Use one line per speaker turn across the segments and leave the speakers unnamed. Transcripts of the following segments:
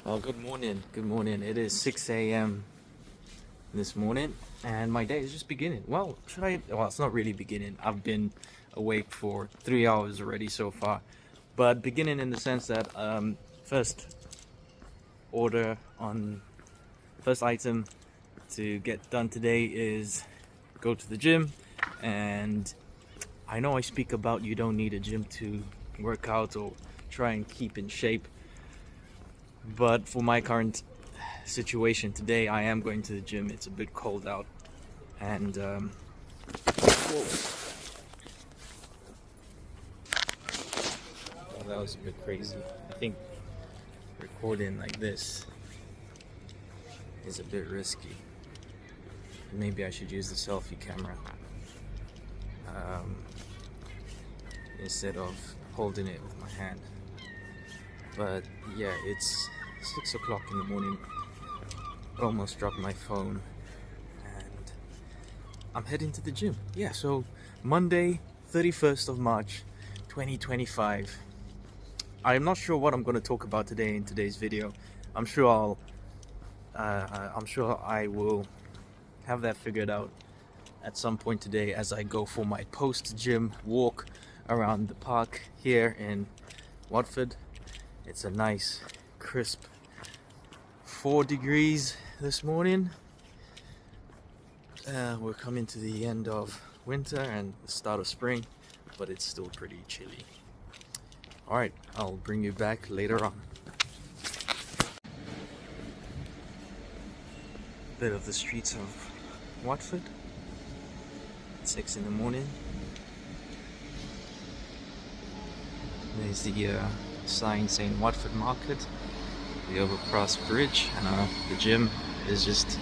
Well, good morning. Good morning. It is 6 a.m. this morning, and my day is just beginning. Well, Well, it's not really beginning. I've been awake for 3 hours already so far, but beginning in the sense that first order on first item to get done today is go to the gym. And I know I speak about you don't need a gym to work out or try and keep in shape. But for my current situation today, I am going to the gym. It's a bit cold out, and well, that was a bit crazy. I think recording like this is a bit risky. Maybe I should use the selfie camera instead of holding it with my hand. But yeah, it's 6 o'clock in the morning. Almost dropped my phone, and I'm heading to the gym. Yeah, so Monday, 31st of March, 2025. I'm not sure what I'm going to talk about today in today's video. I'm sure I will have that figured out at some point today as I go for my post-gym walk around the park here in Watford. It's a nice, crisp 4 degrees this morning. We're coming to the end of winter and the start of spring, but it's still pretty chilly. Alright, I'll bring you back later on. Bit of the streets of Watford. 6 in the morning. There's the sign saying Watford Market, the overpass bridge, and the gym is just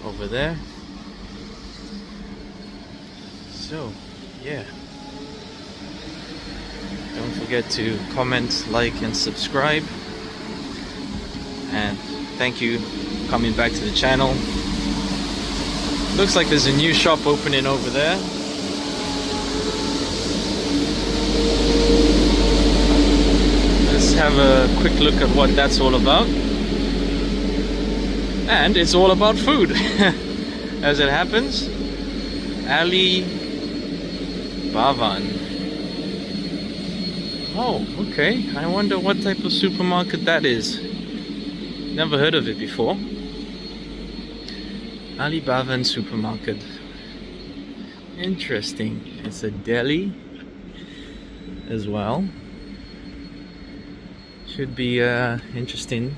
over there. So yeah, don't forget to comment, like and subscribe, and thank you for coming back to the channel. Looks like there's a new shop opening over there. Let's have a quick look at what that's all about. And it's all about food. As it happens. Ali Bhavan. Oh, okay. I wonder what type of supermarket that is. Never heard of it before. Ali Bhavan supermarket. Interesting. It's a deli as well. Should be interesting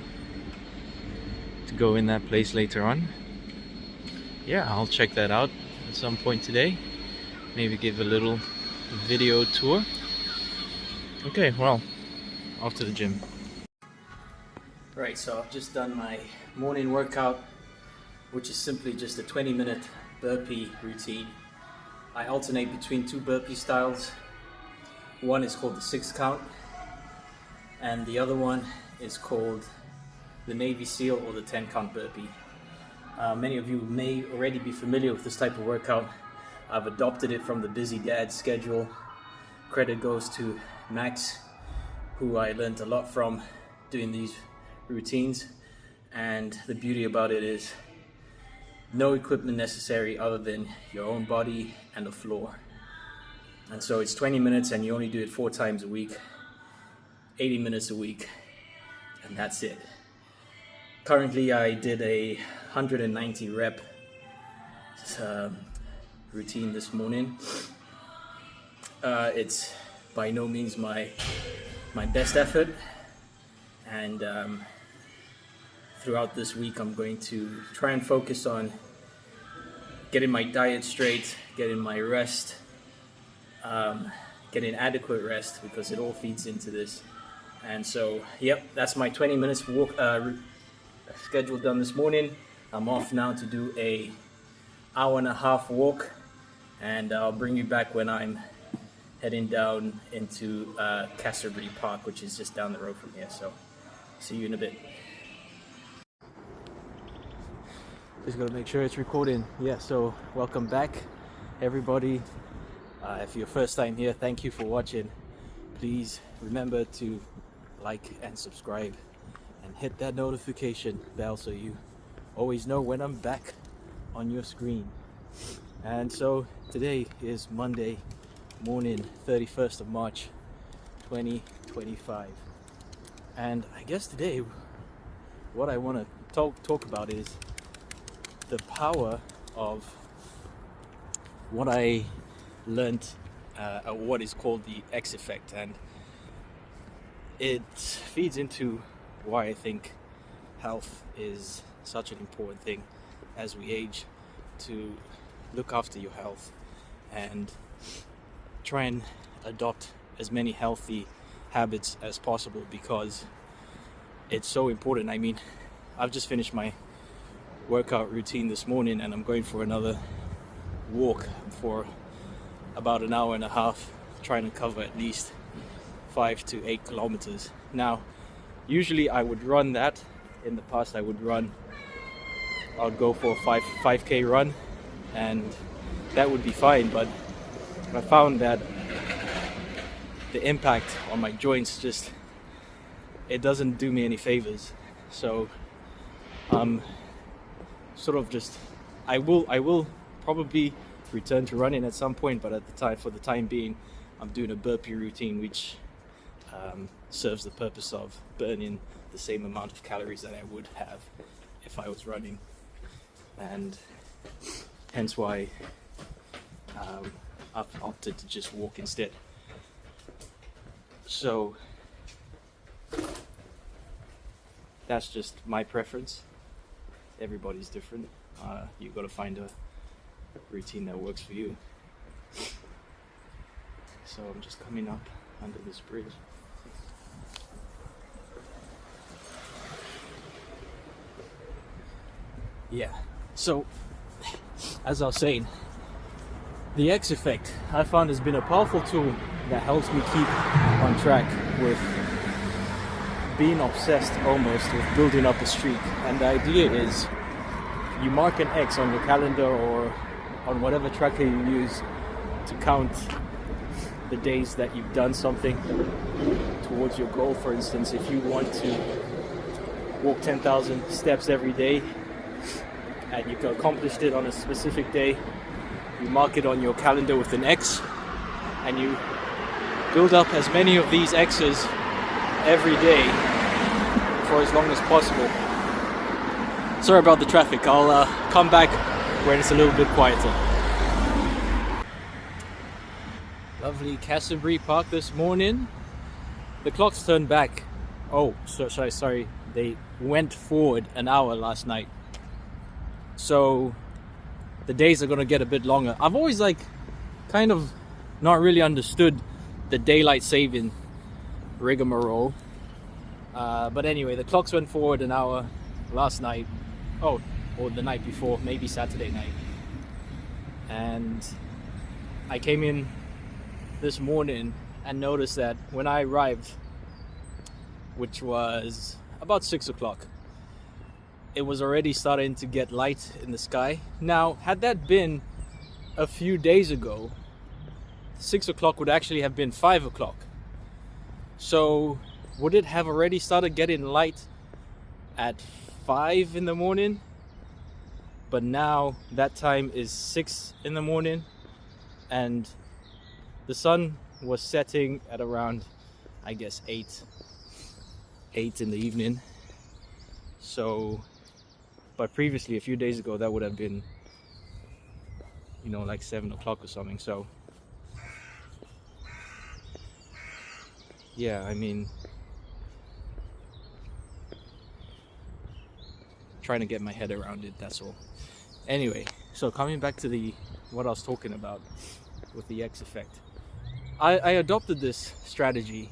to go in that place later on. Yeah, I'll check that out at some point today. Maybe give a little video tour. Okay, well, off to the gym. Right, so I've just done my morning workout, which is simply just a 20-minute burpee routine. I alternate between 2 burpee styles. One is called the 6 count, and the other one is called the Navy SEAL or the 10 count burpee. Many of you may already be familiar with this type of workout. I've adopted it from the Busy Dad schedule. Credit goes to Max, who I learned a lot from doing these routines. And the beauty about it is no equipment necessary other than your own body and the floor. And so it's 20 minutes and you only do it 4 times a week. 80 minutes a week, and that's it. Currently I did a 190 rep routine this morning. It's by no means my best effort, and throughout this week I'm going to try and focus on getting my diet straight, getting my rest, getting adequate rest, because it all feeds into this. And so, yep, that's my 20 minutes walk schedule done this morning. I'm off now to do a hour-and-a-half walk, and I'll bring you back when I'm heading down into Casterbury Park, which is just down the road from here. So, see you in a bit. Just gotta make sure it's recording. Yeah, so welcome back, everybody. If you're first time here, thank you for watching. Please remember to like and subscribe, and and hit that notification bell so you always know when I'm back on your screen. And so today is Monday morning, 31st of March 2025, and I guess today what I want to talk about is the power of what I learned, what is called the X effect, and it feeds into why I think health is such an important thing as we age, to look after your health and try and adopt as many healthy habits as possible, because it's so important. I mean, I've just finished my workout routine this morning and I'm going for another walk for about an hour and a half, trying to cover at least 5 to 8 kilometers. Now, usually I would run that. In the past I'd go for a 5k run, and that would be fine, but I found that the impact on my joints it doesn't do me any favors. So I will probably return to running at some point, but for the time being, I'm doing a burpee routine, which serves the purpose of burning the same amount of calories that I would have if I was running, and hence why I've opted to just walk instead. So that's just my preference. Everybody's different. You've got to find a routine that works for you. So I'm just coming up under this bridge. Yeah, so as I was saying, the X effect I found has been a powerful tool that helps me keep on track with being obsessed almost with building up a streak. And the idea is you mark an X on your calendar or on whatever tracker you use to count the days that you've done something towards your goal. For instance, if you want to walk 10,000 steps every day and you've accomplished it on a specific day, you mark it on your calendar with an X, and you build up as many of these X's every day for as long as possible. Sorry about the traffic. I'll come back when it's a little bit quieter. Lovely Cassenbury Park this morning. The clocks turned back. Oh, sorry. They went forward an hour last night. So the days are going to get a bit longer. I've always kind of not really understood the daylight saving rigmarole. But anyway, the clocks went forward an hour last night. Or the night before, maybe Saturday night. And I came in this morning and noticed that when I arrived, which was about 6 o'clock, it was already starting to get light in the sky. Now, had that been a few days ago, 6 o'clock would actually have been 5 o'clock. So would it have already started getting light at 5 in the morning? But now that time is 6 in the morning, and the sun was setting at around, I guess, 8 in the evening. So, but previously, a few days ago, that would have been, like 7 o'clock or something. So yeah, I mean, trying to get my head around it, that's all. Anyway, so coming back to what I was talking about with the X effect, I adopted this strategy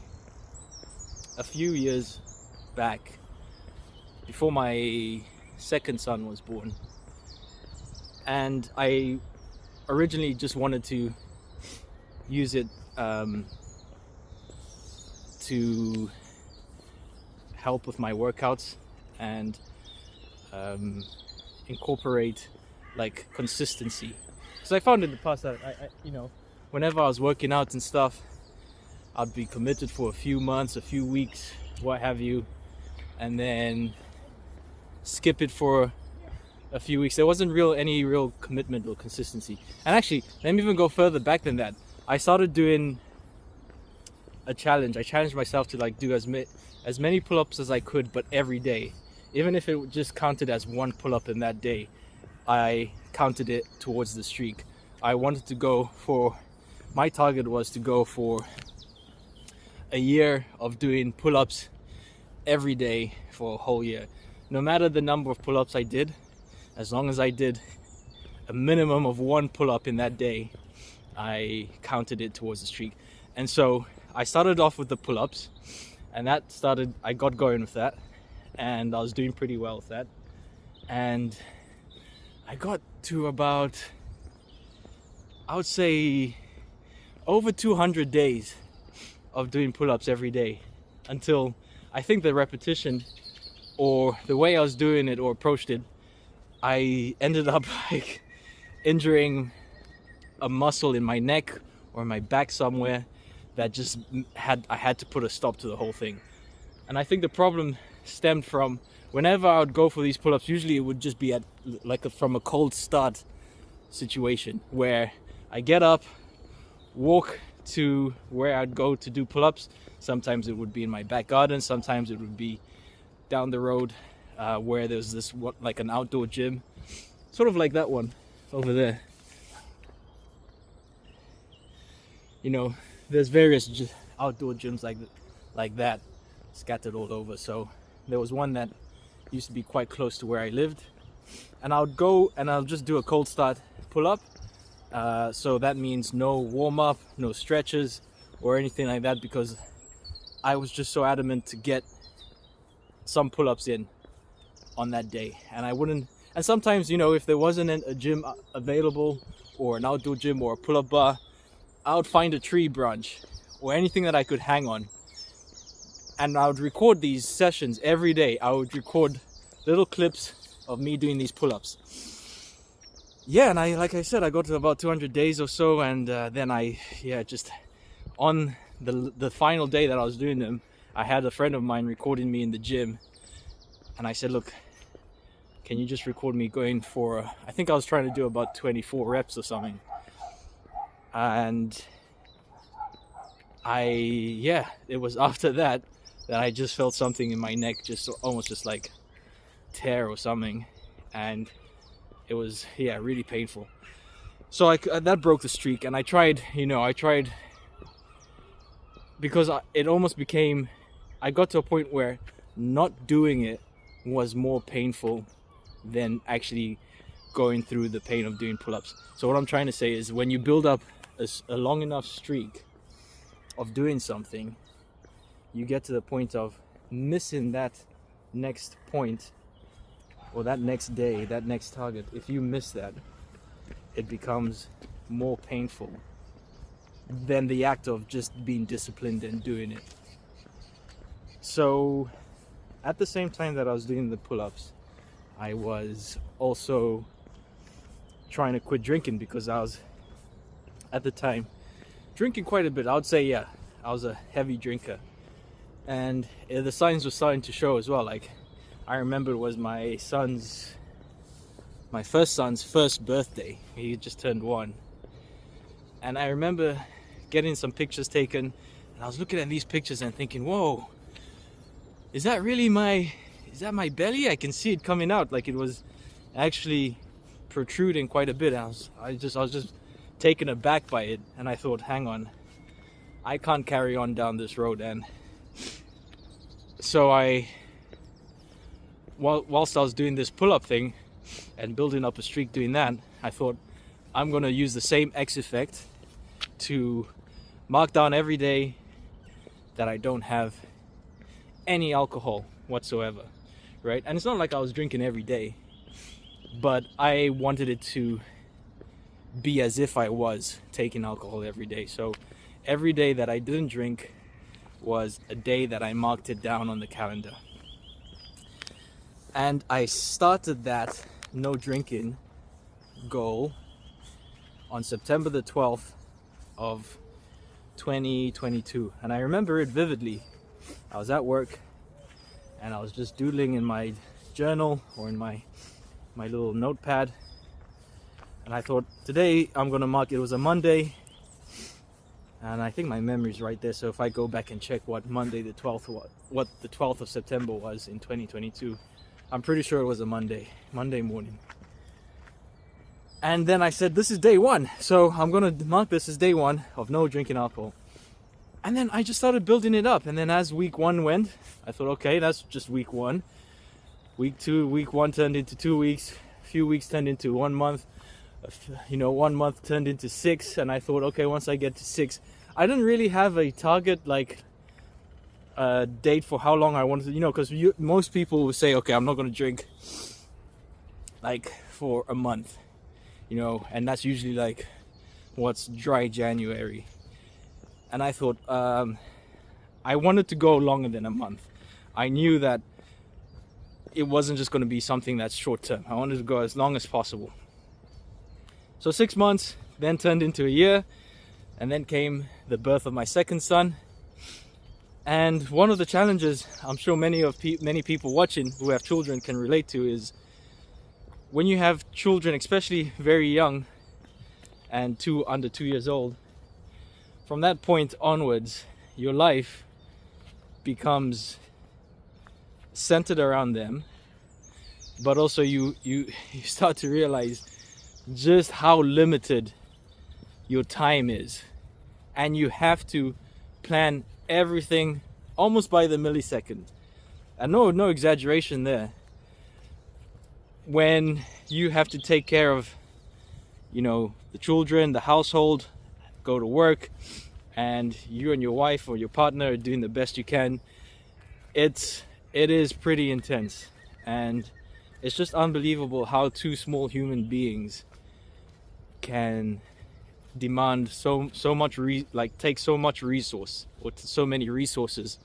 a few years back, before my second son was born, and I originally just wanted to use it to help with my workouts and incorporate consistency, because I found in the past that I whenever I was working out and stuff, I'd be committed for a few months, a few weeks, what have you, and then skip it for a few weeks. There wasn't any real commitment or consistency. And actually, let me even go further back than that. I started doing a challenge. I challenged myself to like do as many pull-ups as I could, but every day. Even if it just counted as one pull-up in that day, I counted it towards the streak. I wanted to go for, my target was to go for a year of doing pull-ups every day for a whole year. No matter the number of pull-ups I did, as long as I did a minimum of one pull-up in that day, I counted it towards the streak. And so I started off with the pull-ups, and I got going with that, and I was doing pretty well with that. And I got to about, I would say, over 200 days of doing pull-ups every day, until I think the repetition or the way I was doing it or approached it, I ended up like injuring a muscle in my neck or my back somewhere that just I had to put a stop to the whole thing. And I think the problem stemmed from whenever I would go for these pull-ups, usually it would just be at from a cold start situation where I get up, walk to where I'd go to do pull-ups. Sometimes it would be in my back garden, sometimes it would be down the road where there's this like an outdoor gym, sort of like that one over there. You know, there's various outdoor gyms like that scattered all over. So there was one that used to be quite close to where I lived, and I would go and I'll just do a cold start pull-up. So that means no warm-up, no stretches or anything like that, because I was just so adamant to get some pull-ups in on that day. And I wouldn't, and sometimes, you know, if there wasn't a gym available or an outdoor gym or a pull-up bar, I would find a tree branch or anything that I could hang on, and I would record these sessions every day. I would record little clips of me doing these pull-ups. Yeah, and like I said, I got to about 200 days or so, and then just on the final day that I was doing them, I had a friend of mine recording me in the gym, and I said, look, can you just record me going for, I think I was trying to do about 24 reps or something. And it was after that I just felt something in my neck, almost just like tear or something, and it was really painful. So that broke the streak, and I tried because it almost became, I got to a point where not doing it was more painful than actually going through the pain of doing pull-ups. So what I'm trying to say is, when you build up a long enough streak of doing something, you get to the point of missing that next point or that next day, that next target. If you miss that, it becomes more painful than the act of just being disciplined and doing it. So at the same time that I was doing the pull-ups, I was also trying to quit drinking, because I was at the time drinking quite a bit. I would say I was a heavy drinker, and the signs were starting to show as well. Like, I remember it was my first son's first birthday. He just turned 1, and I remember getting some pictures taken, and I was looking at these pictures and thinking, whoa, is that my belly? I can see it coming out. Like, it was actually protruding quite a bit. I was just taken aback by it, and I thought, hang on, I can't carry on down this road. And so whilst I was doing this pull-up thing and building up a streak doing that, I thought, I'm gonna use the same X effect to mark down every day that I don't have any alcohol whatsoever, right? And it's not like I was drinking every day, but I wanted it to be as if I was taking alcohol every day. So every day that I didn't drink was a day that I marked it down on the calendar. And I started that no drinking goal on September the 12th of 2022. And I remember it vividly. I was at work, and I was just doodling in my journal or in my little notepad, and I thought today I'm gonna mark it was a Monday, and I think my memory's right there, so if I go back and check what Monday the 12th, what the 12th of September was in 2022, I'm pretty sure it was a Monday morning. And then I said, this is day one, so I'm gonna mark this as day one of no drinking alcohol. And then I just started building it up, and then as week one went, I thought, okay, that's just week one. Week two, week one turned into 2 weeks, a few weeks turned into 1 month, 1 month turned into 6, and I thought, okay, once I get to 6, I didn't really have a target, like a date for how long I wanted to, because most people will say, okay, I'm not gonna drink like for a month. And that's usually like what's dry January. And I thought I wanted to go longer than a month. I knew that it wasn't just going to be something that's short term. I wanted to go as long as possible. So 6 months then turned into a year, and then came the birth of my second son. And one of the challenges I'm sure many people watching who have children can relate to is when you have children, especially very young and under 2 years old, from that point onwards, your life becomes centered around them, but also you start to realize just how limited your time is, and you have to plan everything almost by the millisecond. And no exaggeration there. When you have to take care of, the children, the household, go to work, and you and your wife or your partner are doing the best you can, it is pretty intense. And it's just unbelievable how two small human beings can demand so much take so much resource, or so many resources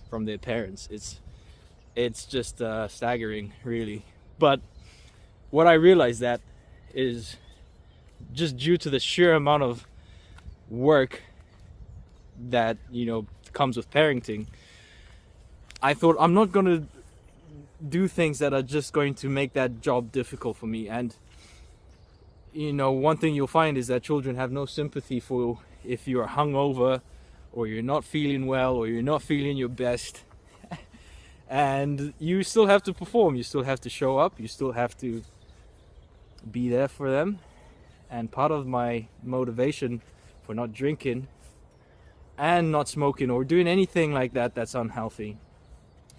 from their parents. It's just staggering, really. But what I realized that is just due to the sheer amount of work that comes with parenting, I thought I'm not going to do things that are just going to make that job difficult for me. And one thing you'll find is that children have no sympathy for if you're hungover, or you're not feeling well, or you're not feeling your best. And you still have to perform, you still have to show up, you still have to be there for them. And part of my motivation for not drinking and not smoking or doing anything like that that's unhealthy,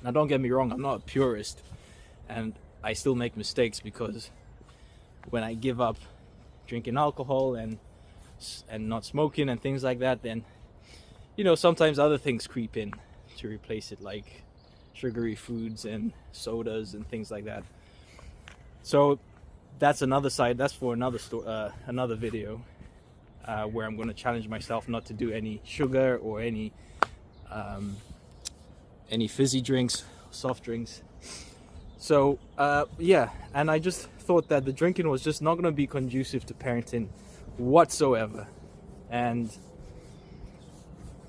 now don't get me wrong, I'm not a purist, and I still make mistakes, because when I give up drinking alcohol and not smoking and things like that, then sometimes other things creep in to replace it, like sugary foods and sodas and things like that. So that's another side. That's for another video, where I'm going to challenge myself not to do any sugar or any fizzy drinks, soft drinks. So and I just thought that the drinking was just not going to be conducive to parenting whatsoever, and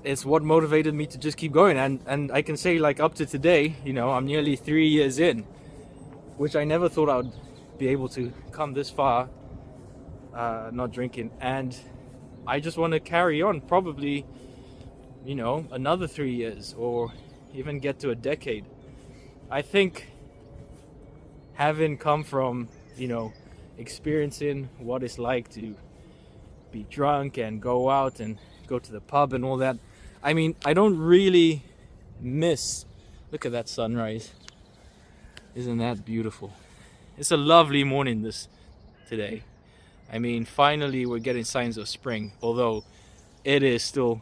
it's what motivated me to just keep going. And I can say, like, up to today, I'm nearly 3 years in, which I never thought I would be able to come this far not drinking. And I just want to carry on, probably another 3 years, or even get to a decade. I think having come from experiencing what it's like to be drunk and go out and go to the pub and all that, I mean, I don't really miss. Look at that sunrise. Isn't that beautiful? It's a lovely morning today. I mean, finally we're getting signs of spring, although it is still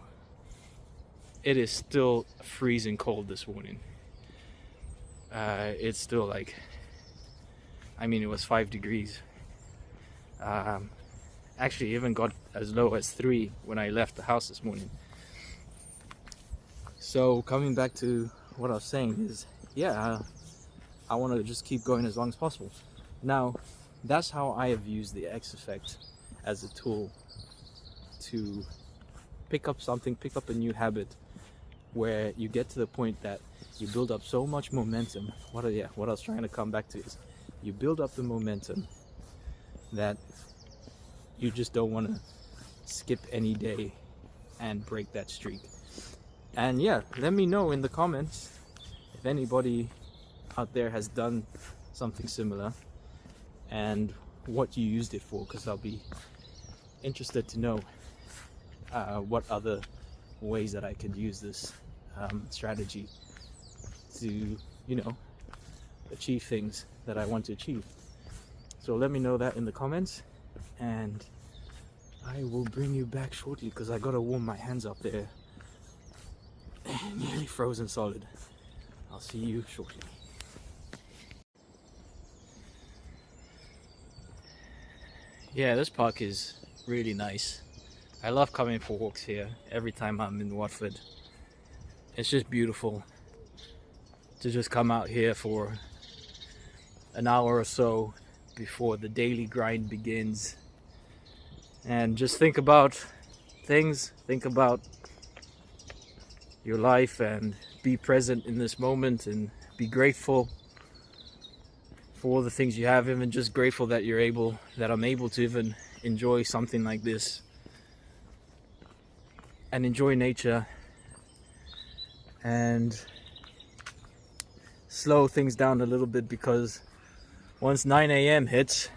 freezing cold this morning. It's still like, it was 5 degrees. Actually, even got as low as 3 when I left the house this morning. So coming back to what I was saying is, I want to just keep going as long as possible. Now, that's how I have used the X Effect as a tool to pick up a new habit where you get to the point that you build up so much momentum. What I was trying to come back to is you build up the momentum that you just don't want to skip any day and break that streak. And yeah, let me know in the comments if anybody out there has done something similar and what you used it for, because I'll be interested to know what other ways that I could use this strategy to, achieve things that I want to achieve. So let me know that in the comments, and I will bring you back shortly because I gotta warm my hands up there. Nearly frozen solid. I'll see you shortly. Yeah, this park is really nice. I love coming for walks here every time I'm in Watford. It's just beautiful to just come out here for an hour or so before the daily grind begins and just think about things, think about your life, and be present in this moment and be grateful for all the things you have. Even just grateful that I'm able to even enjoy something like this and enjoy nature and slow things down a little bit, because once 9 a.m. hits,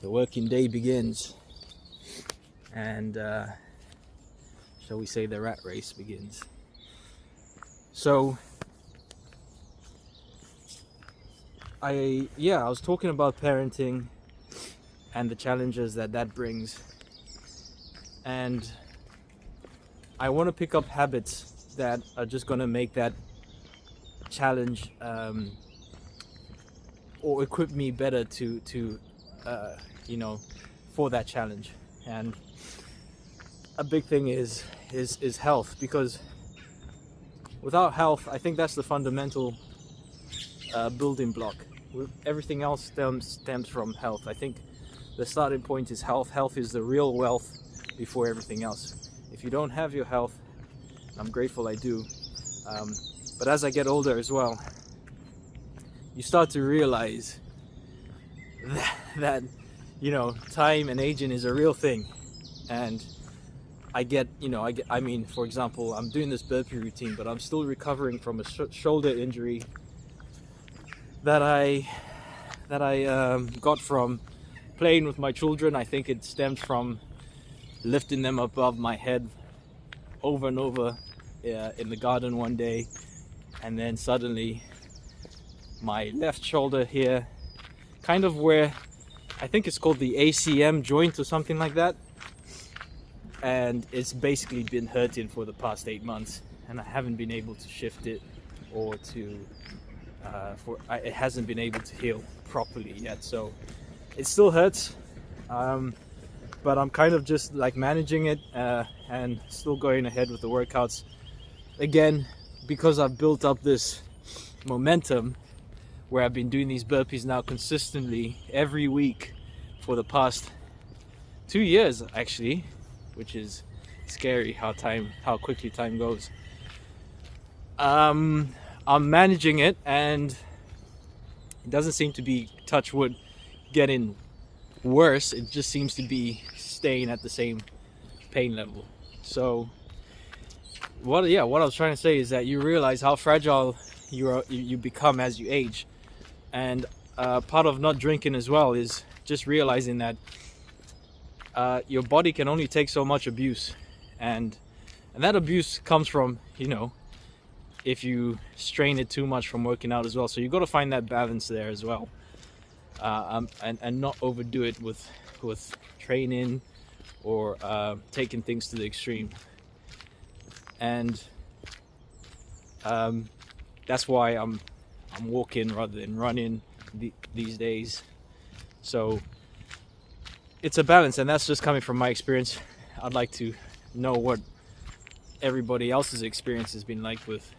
the working day begins, and shall we say the rat race begins. So I was talking about parenting and the challenges that brings, and I want to pick up habits that are just going to make that challenge or equip me better to for that challenge. And a big thing is health, because without health, I think that's the fundamental building block. Everything else stems from health. I think the starting point is health. Health is the real wealth before everything else. If you don't have your health, I'm grateful I do, but as I get older as well, you start to realize that time and aging is a real thing. And for example, I'm doing this burpee routine, but I'm still recovering from a shoulder injury that I got from playing with my children. I think it stemmed from lifting them above my head over and over in the garden one day, and then suddenly my left shoulder here, kind of where I think it's called the ACM joint or something like that, and it's basically been hurting for the past 8 months, and I haven't been able to shift it or it hasn't been able to heal properly yet. So it still hurts, but I'm kind of just like managing it and still going ahead with the workouts. Again, because I've built up this momentum where I've been doing these burpees now consistently every week for the past 2 years actually, which is scary how quickly time goes. I'm managing it, and it doesn't seem to be, touch wood, getting worse. It just seems to be staying at the same pain level. So what I was trying to say is that you realize how fragile you become as you age. And part of not drinking as well is just realizing that your body can only take so much abuse, and that abuse comes from if you strain it too much from working out as well. So you got to find that balance there as well, and not overdo it with training or taking things to the extreme. And that's why I'm walking rather than running these days. So it's a balance, and that's just coming from my experience. I'd like to know what everybody else's experience has been like with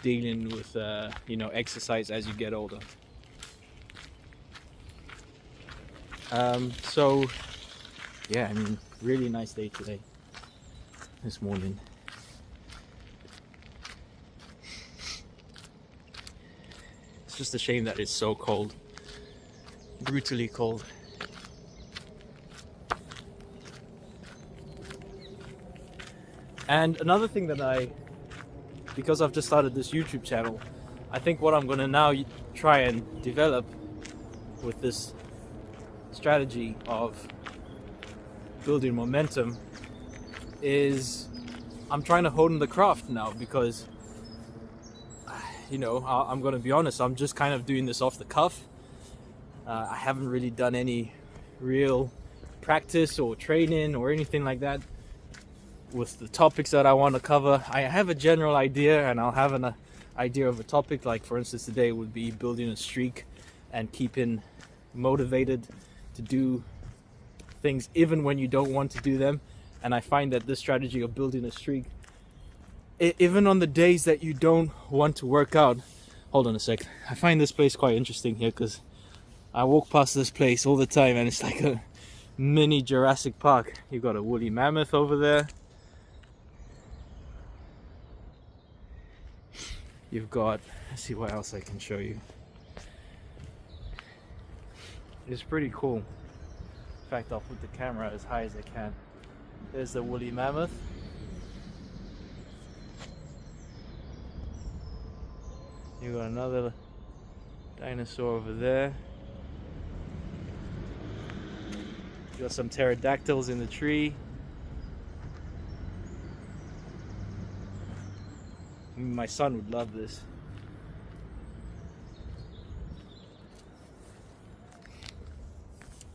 dealing with exercise as you get older. So yeah, really nice day today, this morning. It's just a shame that it's so cold, brutally cold. And another thing that because I've just started this YouTube channel, I think what I'm gonna now try and develop with this strategy of building momentum is I'm trying to hone the craft now, because you know, I'm gonna be honest, I'm just kind of doing this off the cuff. I haven't really done any real practice or training or anything like that with the topics that I want to cover. I have a general idea, and I'll have an idea of a topic. Like for instance, today would be building a streak and keeping motivated to do things even when you don't want to do them. And I find that this strategy of building a streak, even on the days that you don't want to work out. Hold on a sec. I find this place quite interesting here, because I walk past this place all the time and it's like a mini Jurassic Park. You've got a woolly mammoth over there. You've got, let's see what else I can show you. It's pretty cool. In fact, I'll put the camera as high as I can. There's the woolly mammoth. You got another dinosaur over there. You got some pterodactyls in the tree. My son would love this.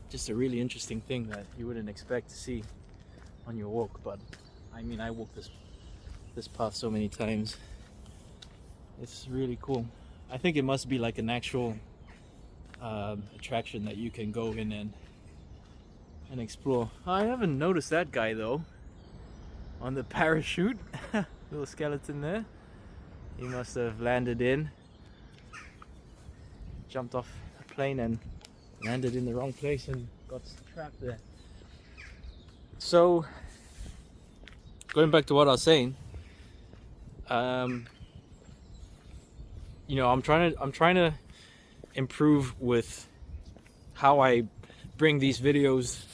Just a really interesting thing that you wouldn't expect to see on your walk, but I mean, I walk this path so many times. It's really cool. I think it must be like an actual attraction that you can go in and explore. I haven't noticed that guy though on the parachute. Little skeleton there. He must have landed in, jumped off a plane and landed in the wrong place and got trapped there. So going back to what I was saying, you know, I'm trying to improve with how I bring these videos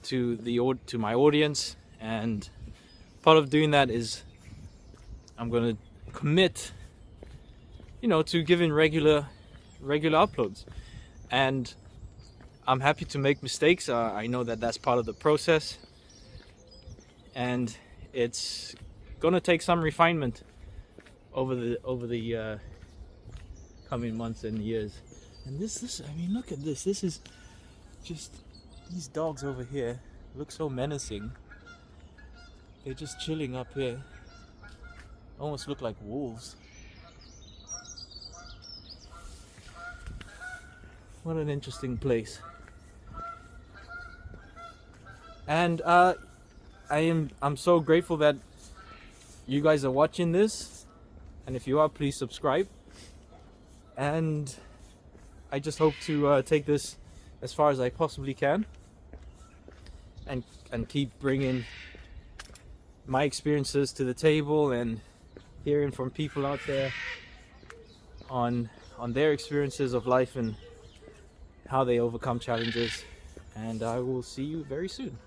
to my audience, and part of doing that is I'm gonna commit, you know, to giving regular uploads. And I'm happy to make mistakes. I know that that's part of the process, and it's gonna take some refinement over the coming months and years. And this I mean, look at this. This is just, these dogs over here look so menacing. They're just chilling up here. Almost look like wolves. What an interesting place. And I'm so grateful that you guys are watching this, and if you are, please subscribe. And I just hope to take this as far as I possibly can, and keep bringing my experiences to the table and hearing from people out there on their experiences of life and how they overcome challenges. And I will see you very soon.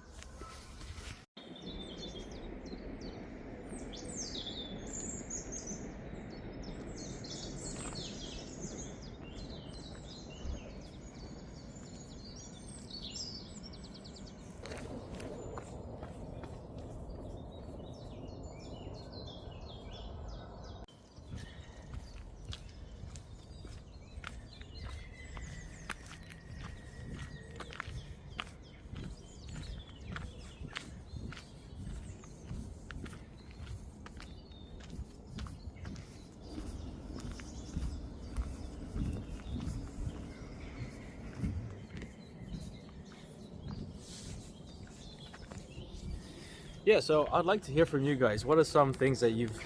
Yeah, so I'd like to hear from you guys. What are some things that you've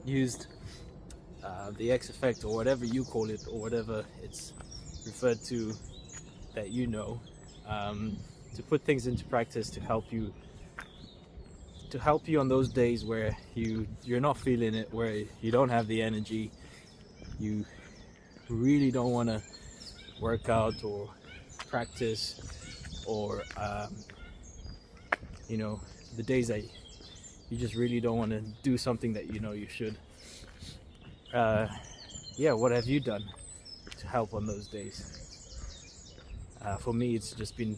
used the X effect, or whatever you call it, or whatever it's referred to, that you know, to put things into practice to help you on those days where you're not feeling it, where you don't have the energy, you really don't want to work out or practice, or you know, the days that you just really don't want to do something that you know you should, yeah, what have you done to help on those days? For me, it's just been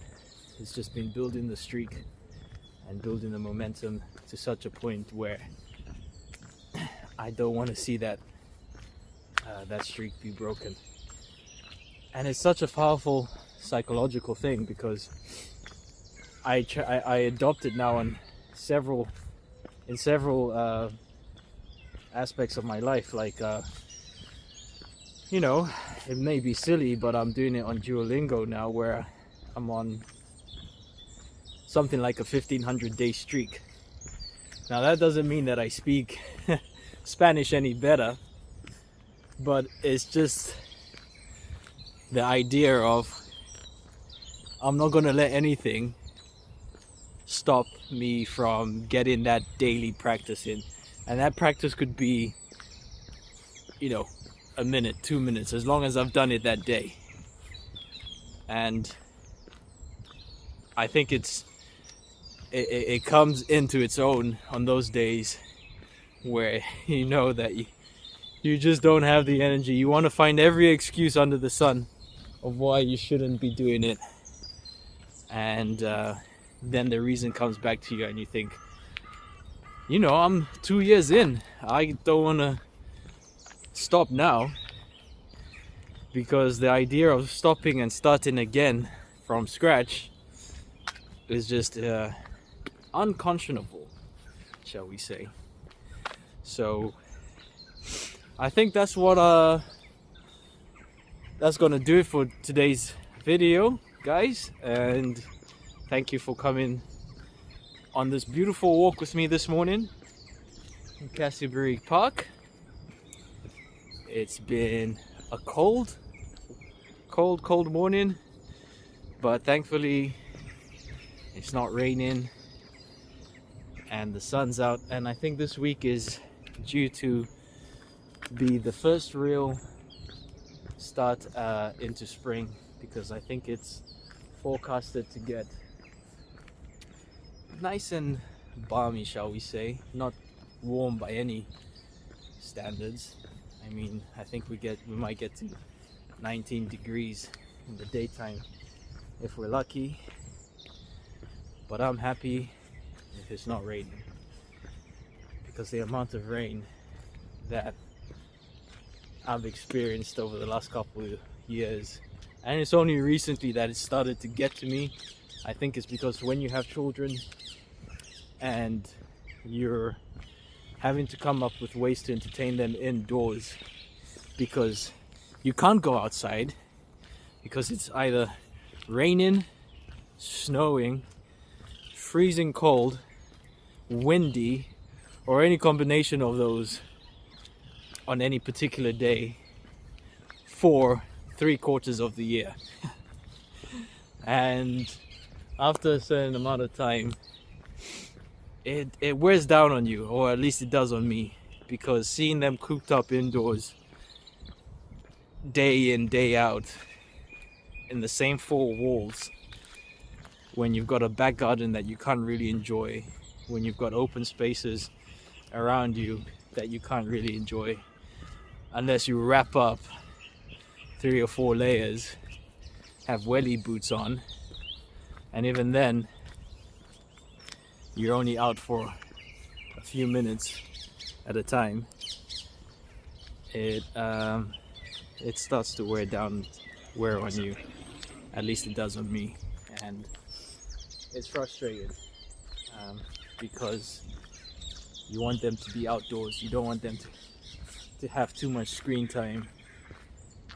building the streak and building the momentum to such a point where I don't want to see that streak be broken. And it's such a powerful psychological thing, because I adopt it now in several aspects of my life. Like you know, it may be silly, but I'm doing it on Duolingo now, where I'm on something like a 1500 day streak. Now that doesn't mean that I speak Spanish any better, but it's just the idea of I'm not gonna let anything stop me from getting that daily practice in. And that practice could be, you know, a minute, 2 minutes, as long as I've done it that day. And I think it comes into its own on those days where you know that you just don't have the energy. You want to find every excuse under the sun of why you shouldn't be doing it, and then the reason comes back to you, and you think, you know, I'm 2 years in, I don't want to stop now, because the idea of stopping and starting again from scratch is just unconscionable, shall we say. So I think that's what that's gonna do it for today's video, guys, and thank you for coming on this beautiful walk with me this morning in Castleberry Park. It's been a cold morning, but thankfully it's not raining and the sun's out, and I think this week is due to be the first real start into spring, because I think it's forecasted to get nice and balmy, shall we say, not warm by any standards. I mean, I think we might get to 19 degrees in the daytime if we're lucky, but I'm happy if it's not raining, because the amount of rain that I've experienced over the last couple of years, and it's only recently that it started to get to me. I think it's because when you have children and you're having to come up with ways to entertain them indoors, because you can't go outside because it's either raining, snowing, freezing cold, windy, or any combination of those on any particular day for 3/4 of the year. And after a certain amount of time, it wears down on you, or at least it does on me, because seeing them cooped up indoors day in, day out in the same four walls, when you've got a back garden that you can't really enjoy, when you've got open spaces around you that you can't really enjoy unless you wrap up 3 or 4 layers, have welly boots on, and even then you're only out for a few minutes at a time, it starts to wear on you. At least it does on me, and it's frustrating, because you want them to be outdoors, you don't want them to have too much screen time,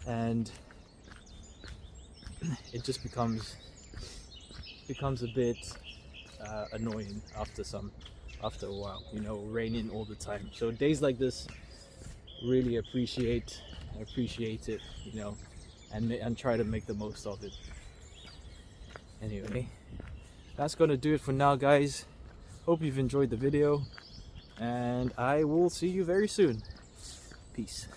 and it just becomes a bit annoying after a while, you know, raining all the time. So days like this, really appreciate it, you know, and try to make the most of it. Anyway, that's gonna do it for now, guys. Hope you've enjoyed the video, and I will see you very soon. Peace.